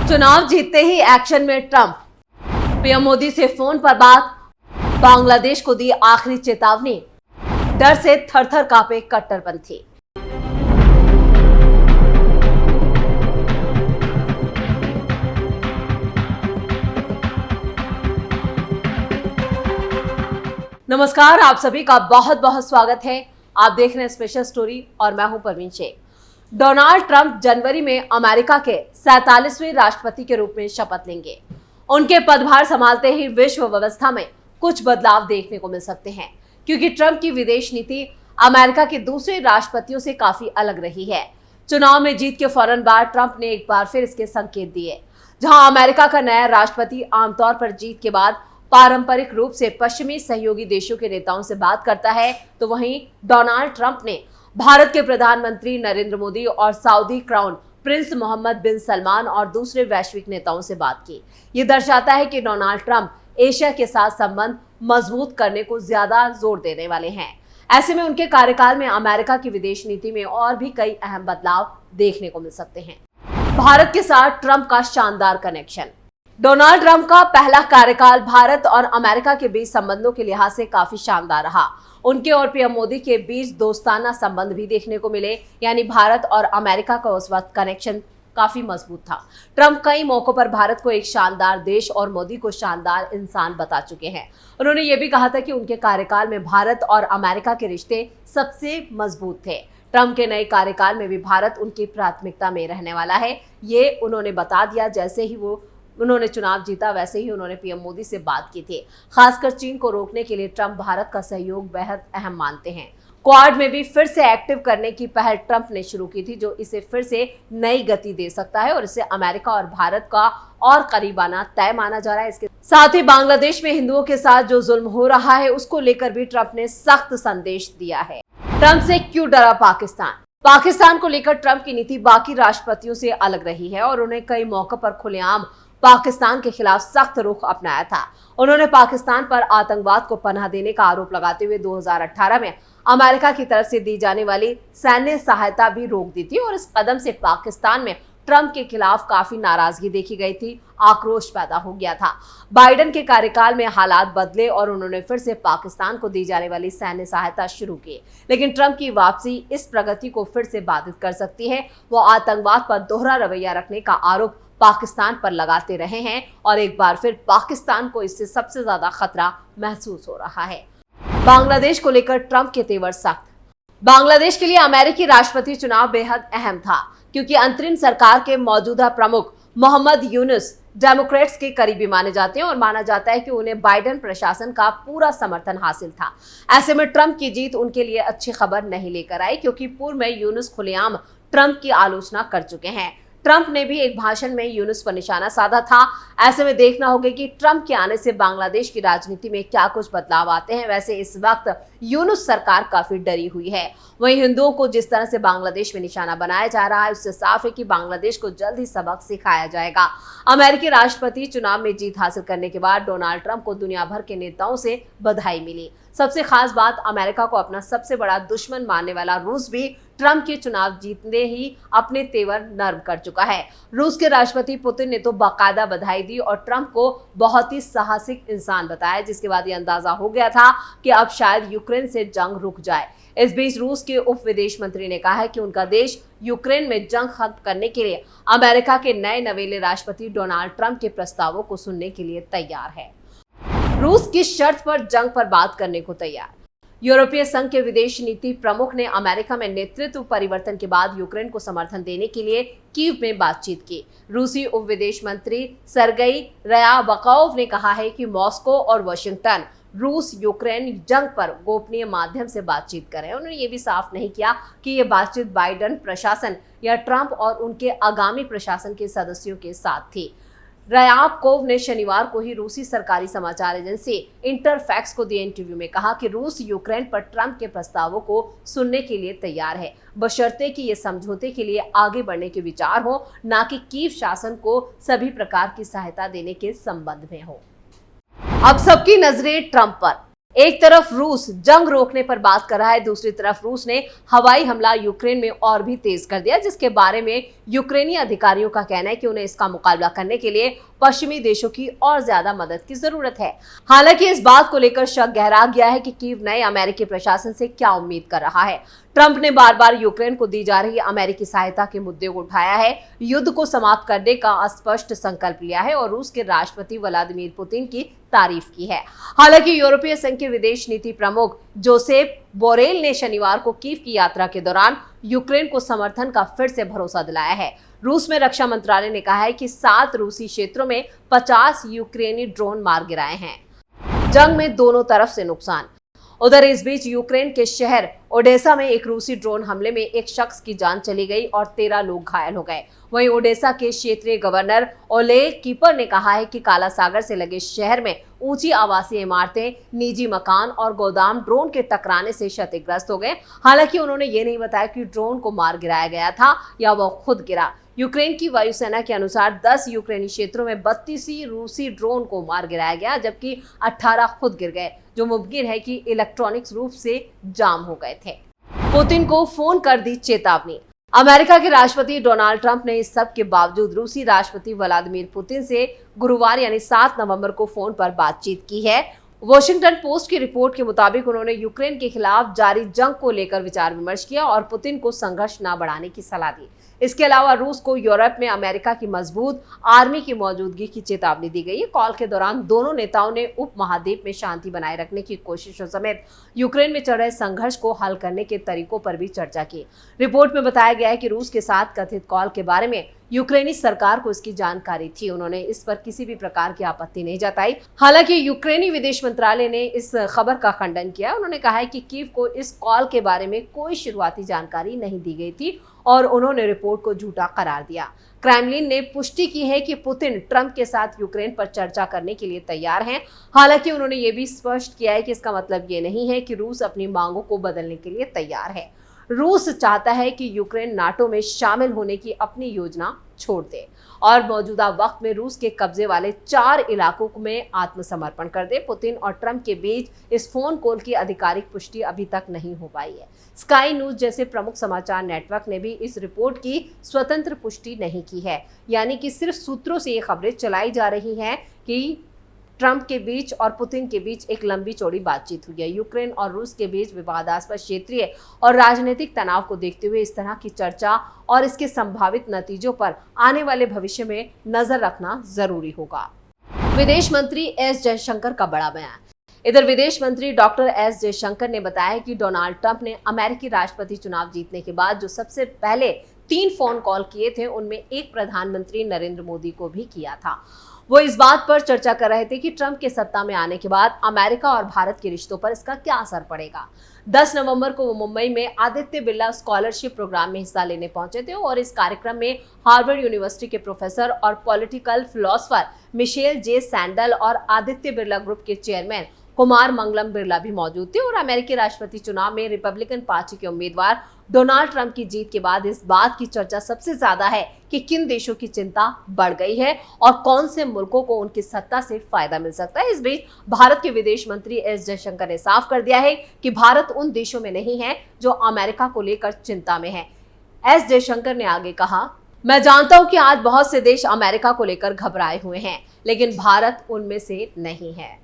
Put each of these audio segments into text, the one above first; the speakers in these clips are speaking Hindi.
चुनाव जीतते ही एक्शन में ट्रंप, पीएम मोदी से फोन पर बात, बांग्लादेश को दी आखिरी चेतावनी, डर से थर-थर कांपे कट्टरपंथी। नमस्कार, आप सभी का बहुत बहुत स्वागत है। आप देख रहे हैं स्पेशल स्टोरी और मैं हूं परवीन शेख। डोनाल्ड ट्रंप जनवरी में अमेरिका के 47वें राष्ट्रपति के रूप में शपथ लेंगे। उनके पदभार संभालते ही विश्व व्यवस्था में कुछ बदलाव देखने को मिल सकते हैं, क्योंकि ट्रंप की विदेश नीति अमेरिका के दूसरे राष्ट्रपतियों से काफी अलग रही है। चुनाव में जीत के फौरन बाद ट्रंप ने एक बार फिर इसके संकेत दिए। जहां अमेरिका का नया राष्ट्रपति आमतौर पर जीत के बाद पारंपरिक रूप से पश्चिमी सहयोगी देशों के नेताओं से बात करता है, तो वहीं डोनाल्ड ट्रंप ने भारत के प्रधानमंत्री नरेंद्र मोदी और सऊदी क्राउन प्रिंस मोहम्मद बिन सलमान और दूसरे वैश्विक नेताओं से बात की। ये दर्शाता है कि डोनाल्ड ट्रंप एशिया के साथ संबंध मजबूत करने को ज्यादा जोर देने वाले हैं। ऐसे में उनके कार्यकाल में अमेरिका की विदेश नीति में और भी कई अहम बदलाव देखने को मिल सकते हैं। भारत के साथ ट्रंप का शानदार कनेक्शन। डोनाल्ड ट्रंप का पहला कार्यकाल भारत और अमेरिका के बीच संबंधों के लिहाज से काफी शानदार रहा। उनके और पीएम मोदी के बीच दोस्ताना संबंध भी देखने को मिले, यानी भारत और अमेरिका का उस वक्त कनेक्शन काफी मजबूत था। ट्रंप कई मौकों पर भारत को एक शानदार देश और मोदी को शानदार इंसान बता चुके हैं। उन्होंने ये भी कहा था कि उनके कार्यकाल में भारत और अमेरिका के रिश्ते सबसे मजबूत थे। ट्रंप के नए कार्यकाल में भी भारत उनकी प्राथमिकता में रहने वाला है, ये उन्होंने बता दिया। जैसे ही उन्होंने चुनाव जीता, वैसे ही उन्होंने पीएम मोदी से बात की थी। खासकर चीन को रोकने के लिए ट्रंप भारत का सहयोग बेहद अहम मानते हैं। क्वाड में भी फिर से एक्टिव करने की पहल ट्रंप ने शुरू की थी, जो इसे फिर से नई गति दे सकता है और इसे अमेरिका और भारत का और करीब आना तय माना जा रहा है। इसके साथ ही बांग्लादेश में हिंदुओं के साथ जो जुल्म हो रहा है, उसको लेकर भी ट्रंप ने सख्त संदेश दिया है। ट्रंप से क्यों डरा पाकिस्तान? पाकिस्तान को लेकर ट्रंप की नीति बाकी राष्ट्रपतियों से अलग रही है और उन्हें कई मौकों पर खुलेआम पाकिस्तान के खिलाफ सख्त रुख अपनाया था। उन्होंने पाकिस्तान पर आतंकवाद को पनाह देने का आरोप लगाते हुए 2018 में अमेरिका की तरफ से दी जाने वाली सैन्य सहायता भी रोक दी थी और इस कदम से पाकिस्तान में ट्रंप के खिलाफ काफी नाराजगी देखी गई थी, आक्रोश पैदा हो गया था। बाइडेन के कार्यकाल में हालात बदले और उन्होंने फिर से पाकिस्तान को दी जाने वाली सैन्य सहायता शुरू की, लेकिन ट्रंप की वापसी इस प्रगति को फिर से बाधित कर सकती है। वो आतंकवाद पर दोहरा रवैया रखने का आरोप पाकिस्तान पर लगाते रहे हैं और एक बार फिर पाकिस्तान को इससे सबसे ज्यादा खतरा महसूस हो रहा है। बांग्लादेश को लेकर ट्रंप के तेवर सख्त। बांग्लादेश के लिए अमेरिकी राष्ट्रपति चुनाव बेहद अहम था, क्योंकि अंतरिम सरकार के मौजूदा प्रमुख मोहम्मद यूनुस डेमोक्रेट्स के करीबी माने जाते हैं और माना जाता है कि उन्हें बाइडेन प्रशासन का पूरा समर्थन हासिल था। ऐसे में ट्रंप की जीत उनके लिए अच्छी खबर नहीं लेकर आई, क्योंकि पूर्व में यूनुस खुलेआम ट्रंप की आलोचना कर चुके हैं। ट्रंप ने भी एक भाषण में यूनुस पर निशाना साधा था। ऐसे में देखना होगा कि ट्रंप के आने से बांग्लादेश की राजनीति में क्या कुछ बदलाव आते हैं। वैसे इस वक्त यूनुस सरकार काफी डरी हुई है। वहीं हिंदुओं को जिस तरह से बांग्लादेश में निशाना बनाया जा रहा है, उससे साफ है कि बांग्लादेश को जल्द ही सबक सिखाया जाएगा। अमेरिकी राष्ट्रपति चुनाव में जीत हासिल करने के बाद डोनाल्ड ट्रंप को दुनिया भर के नेताओं से बधाई मिली। सबसे खास बात, अमेरिका को अपना सबसे बड़ा दुश्मन मानने वाला रूस भी ट्रंप के चुनाव जीतने ही अपने तेवर नर्म कर चुका है। रूस के राष्ट्रपति पुतिन ने तो बाकायदा बधाई दी और ट्रंप को बहुत ही साहसिक इंसान बताया, जिसके बाद ये अंदाजा हो गया था कि अब शायद यूक्रेन से जंग रुक जाए। इस बीच रूस के उप विदेश मंत्री ने कहा है कि उनका देश यूक्रेन में जंग खत्म करने के लिए अमेरिका के नए नवेले राष्ट्रपति डोनाल्ड ट्रंप के प्रस्तावों को सुनने के लिए तैयार है। रूस की शर्त पर जंग पर बात करने को तैयार। यूरोपीय संघ के विदेश नीति प्रमुख ने अमेरिका में नेतृत्व परिवर्तन के बाद यूक्रेन को समर्थन देने के लिए कीव में बातचीत की। रूसी उप विदेश मंत्री सरगई रयाबकोव ने कहा है कि मॉस्को और वाशिंगटन रूस यूक्रेन जंग पर गोपनीय माध्यम से बातचीत करें। उन्होंने ये भी साफ नहीं किया कि ये बातचीत बाइडेन प्रशासन या ट्रंप और उनके आगामी प्रशासन के सदस्यों के साथ थी। रयाबकोव ने शनिवार को ही रूसी सरकारी समाचार एजेंसी इंटरफैक्स को दिए इंटरव्यू में कहा कि रूस यूक्रेन पर ट्रंप के प्रस्तावों को सुनने के लिए तैयार है, बशर्ते कि ये समझौते के लिए आगे बढ़ने के विचार हो, ना कि कीव शासन को सभी प्रकार की सहायता देने के संबंध में हो। अब सबकी नजरें ट्रंप पर। एक तरफ रूस जंग रोकने पर बात कर रहा है, दूसरी तरफ रूस ने हवाई हमला यूक्रेन में और भी तेज कर दिया, जिसके बारे में यूक्रेनी अधिकारियों का कहना है कि उन्हें इसका मुकाबला करने के लिए पश्चिमी देशों की और ज्यादा मदद की जरूरत है। हालांकि इस बात को लेकर शक गहरा गया है कि कीव नए अमेरिकी प्रशासन से क्या उम्मीद कर रहा है। ट्रंप ने बार बार यूक्रेन को दी जा रही अमेरिकी सहायता के मुद्दे को उठाया है, युद्ध को समाप्त करने का स्पष्ट संकल्प लिया है और रूस के राष्ट्रपति व्लादिमीर पुतिन की तारीफ की है। हालांकि यूरोपीय संघ के विदेश नीति प्रमुख जोसेप बोरेल ने शनिवार को कीव की यात्रा के दौरान यूक्रेन को समर्थन का फिर से भरोसा दिलाया है। रूस में रक्षा मंत्रालय ने कहा है कि 7 रूसी क्षेत्रों में 50 यूक्रेनी ड्रोन मार गिराए हैं। जंग में दोनों तरफ से नुकसान। उधर इस बीच यूक्रेन के शहर ओडेसा में एक रूसी ड्रोन हमले में एक शख्स की जान चली गई और 13 लोग घायल हो गए। वहीं ओडेसा के क्षेत्रीय गवर्नर ओलेग कीपर ने कहा है कि काला सागर से लगे शहर में ऊंची आवासीय इमारतें, निजी मकान और गोदाम ड्रोन के टकराने से क्षतिग्रस्त हो गए। हालांकि उन्होंने ये नहीं बताया कि ड्रोन को मार गिराया गया था या वह खुद गिरा। यूक्रेन की वायुसेना के अनुसार 10 यूक्रेनी क्षेत्रों में 32 रूसी ड्रोन को मार गिराया गया, जबकि 18 खुद गिर गए, जो मुमकिन है कि इलेक्ट्रॉनिक्स रूप से जाम हो गए थे। पुतिन को फोन कर दी चेतावनी। अमेरिका के राष्ट्रपति डोनाल्ड ट्रंप ने इस सब के बावजूद रूसी राष्ट्रपति व्लादिमीर पुतिन से गुरुवार यानी 7 नवंबर को फोन पर बातचीत की है। वॉशिंगटन पोस्ट की रिपोर्ट के मुताबिक उन्होंने यूक्रेन के खिलाफ जारी जंग को लेकर विचार विमर्श किया और पुतिन को संघर्ष न बढ़ाने की सलाह दी। इसके अलावा रूस को यूरोप में अमेरिका की मजबूत आर्मी की मौजूदगी की चेतावनी दी गई है। कॉल के दौरान दोनों नेताओं ने उपमहाद्वीप में शांति बनाए रखने की कोशिशों समेत यूक्रेन में चल रहे संघर्ष को हल करने के तरीकों पर भी चर्चा की। रिपोर्ट में बताया गया है कि रूस के साथ कथित कॉल के बारे में यूक्रेनी सरकार को इसकी जानकारी थी। उन्होंने इस पर किसी भी प्रकार की आपत्ति नहीं जताई। हालांकि यूक्रेनी विदेश मंत्रालय ने इस खबर का खंडन किया। उन्होंने कहा है कि कीव को इस कॉल के बारे में कोई शुरुआती जानकारी नहीं दी गई थी और उन्होंने रिपोर्ट को झूठा करार दिया। क्रेमलिन ने पुष्टि की है कि पुतिन ट्रंप के साथ यूक्रेन पर चर्चा करने के लिए तैयार हैं। हालांकि उन्होंने ये भी स्पष्ट किया है कि इसका मतलब ये नहीं है कि रूस अपनी मांगों को बदलने के लिए तैयार है। रूस चाहता है कि यूक्रेन नाटो में शामिल होने की अपनी योजना छोड़ दे और मौजूदा वक्त में रूस के कब्जे वाले 4 इलाकों में आत्मसमर्पण कर दे। पुतिन और ट्रंप के बीच इस फोन कॉल की आधिकारिक पुष्टि अभी तक नहीं हो पाई है। स्काई न्यूज जैसे प्रमुख समाचार नेटवर्क ने भी इस रिपोर्ट की स्वतंत्र पुष्टि नहीं की है, यानी कि सिर्फ सूत्रों से ये खबरें चलाई जा रही हैं कि ट्रंप के बीच और पुतिन के बीच एक लंबी चौड़ी बातचीत हुई है। यूक्रेन और रूस के बीच विवादास्पद क्षेत्रीय और राजनीतिक तनाव को देखते हुए इस तरह की चर्चा और इसके संभावित नतीजों पर आने वाले भविष्य में नजर रखना जरूरी होगा। विदेश मंत्री एस जयशंकर का बड़ा बयान। इधर विदेश मंत्री डॉक्टर एस जयशंकर ने बताया कि डोनाल्ड ट्रंप ने अमेरिकी राष्ट्रपति चुनाव जीतने के बाद जो सबसे पहले 3 फोन कॉल किए थे, उनमें एक प्रधानमंत्री नरेंद्र मोदी को भी किया था। वो इस बात पर चर्चा कर रहे थे कि ट्रंप के सत्ता में आने के बाद अमेरिका और भारत के रिश्तों पर इसका क्या असर पड़ेगा। 10 नवंबर को वो मुंबई में आदित्य बिरला स्कॉलरशिप प्रोग्राम में हिस्सा लेने पहुंचे थे और इस कार्यक्रम में हार्वर्ड यूनिवर्सिटी के प्रोफेसर और पॉलिटिकल फिलोसोफर मिशेल जे सैंडल और आदित्य बिरला ग्रुप के चेयरमैन कुमार मंगलम बिरला भी मौजूद थे। और अमेरिकी राष्ट्रपति चुनाव में रिपब्लिकन पार्टी के उम्मीदवार डोनाल्ड ट्रंप की जीत के बाद इस बात की चर्चा सबसे ज्यादा है कि किन देशों की चिंता बढ़ गई है और कौन से मुल्कों को उनकी सत्ता से फायदा मिल सकता है। इस बीच भारत के विदेश मंत्री एस जयशंकर ने साफ कर दिया है कि भारत उन देशों में नहीं है जो अमेरिका को लेकर चिंता में है। एस जयशंकर ने आगे कहा, मैं जानता हूं कि आज बहुत से देश अमेरिका को लेकर घबराए हुए हैं, लेकिन भारत उनमें से नहीं है।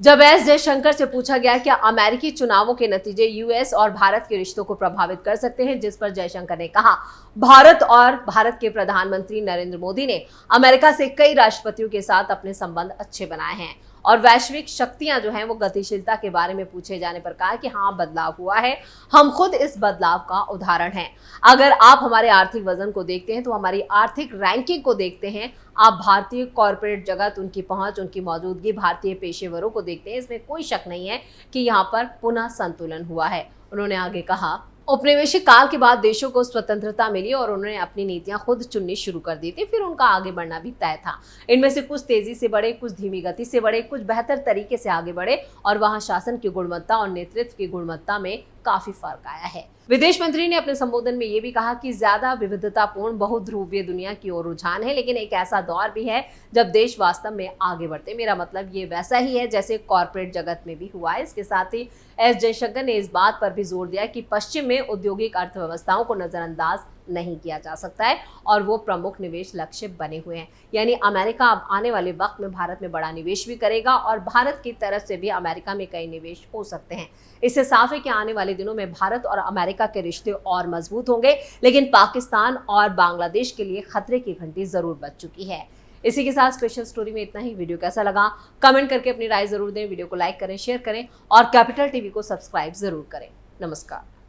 जब एस जयशंकर से पूछा गया कि अमेरिकी चुनावों के नतीजे यूएस और भारत के रिश्तों को प्रभावित कर सकते हैं, जिस पर जयशंकर ने कहा, भारत और भारत के प्रधानमंत्री नरेंद्र मोदी ने अमेरिका से कई राष्ट्रपतियों के साथ अपने संबंध अच्छे बनाए हैं और वैश्विक शक्तियां जो हैं वो गतिशीलता के बारे में पूछे जाने पर कहा कि हाँ, बदलाव हुआ है, हम खुद इस बदलाव का उदाहरण हैं। अगर आप हमारे आर्थिक वजन को देखते हैं तो हमारी आर्थिक रैंकिंग को देखते हैं, आप भारतीय कॉरपोरेट जगत, उनकी पहुंच, उनकी मौजूदगी, भारतीय पेशेवरों को देखते हैं, इसमें कोई शक नहीं है कि यहाँ पर पुनः संतुलन हुआ है। उन्होंने आगे कहा, औपनिवेशिक काल के बाद देशों को स्वतंत्रता मिली और उन्होंने अपनी नीतियां खुद चुननी शुरू कर दी थी। फिर उनका आगे बढ़ना भी तय था। इनमें से कुछ तेजी से बढ़े, कुछ धीमी गति से बढ़े, कुछ बेहतर तरीके से आगे बढ़े और वहां शासन की गुणवत्ता और नेतृत्व की गुणवत्ता में काफी फर्क आया है। विदेश मंत्री ने अपने संबोधन में ये भी कहा कि ज्यादा विविधतापूर्ण बहुध्रुवीय दुनिया की ओर रुझान है, लेकिन एक ऐसा दौर भी है जब देश वास्तव में आगे बढ़ते। मेरा मतलब ये वैसा ही है जैसे कॉर्पोरेट जगत में भी हुआ है। इसके साथ ही एस जयशंकर ने इस बात पर भी जोर दिया कि पश्चिम में औद्योगिक अर्थव्यवस्थाओं को नजरअंदाज नहीं किया जा सकता है और वो प्रमुख निवेश लक्ष्य बने हुए हैं। यानी अमेरिका अब आने वाले वक्त में भारत में बड़ा निवेश भी करेगा और भारत की तरफ से भी अमेरिका में कई निवेश हो सकते हैं। इससे साफ है कि आने वाले दिनों में भारत और अमेरिका के रिश्ते और मजबूत होंगे, लेकिन पाकिस्तान और बांग्लादेश के लिए खतरे की घंटी जरूर बज चुकी है। इसी के साथ स्पेशल स्टोरी में इतना ही। वीडियो कैसा लगा कमेंट करके अपनी राय जरूर दें। वीडियो को लाइक करें, शेयर करें और कैपिटल टीवी को सब्सक्राइब जरूर करें। नमस्कार।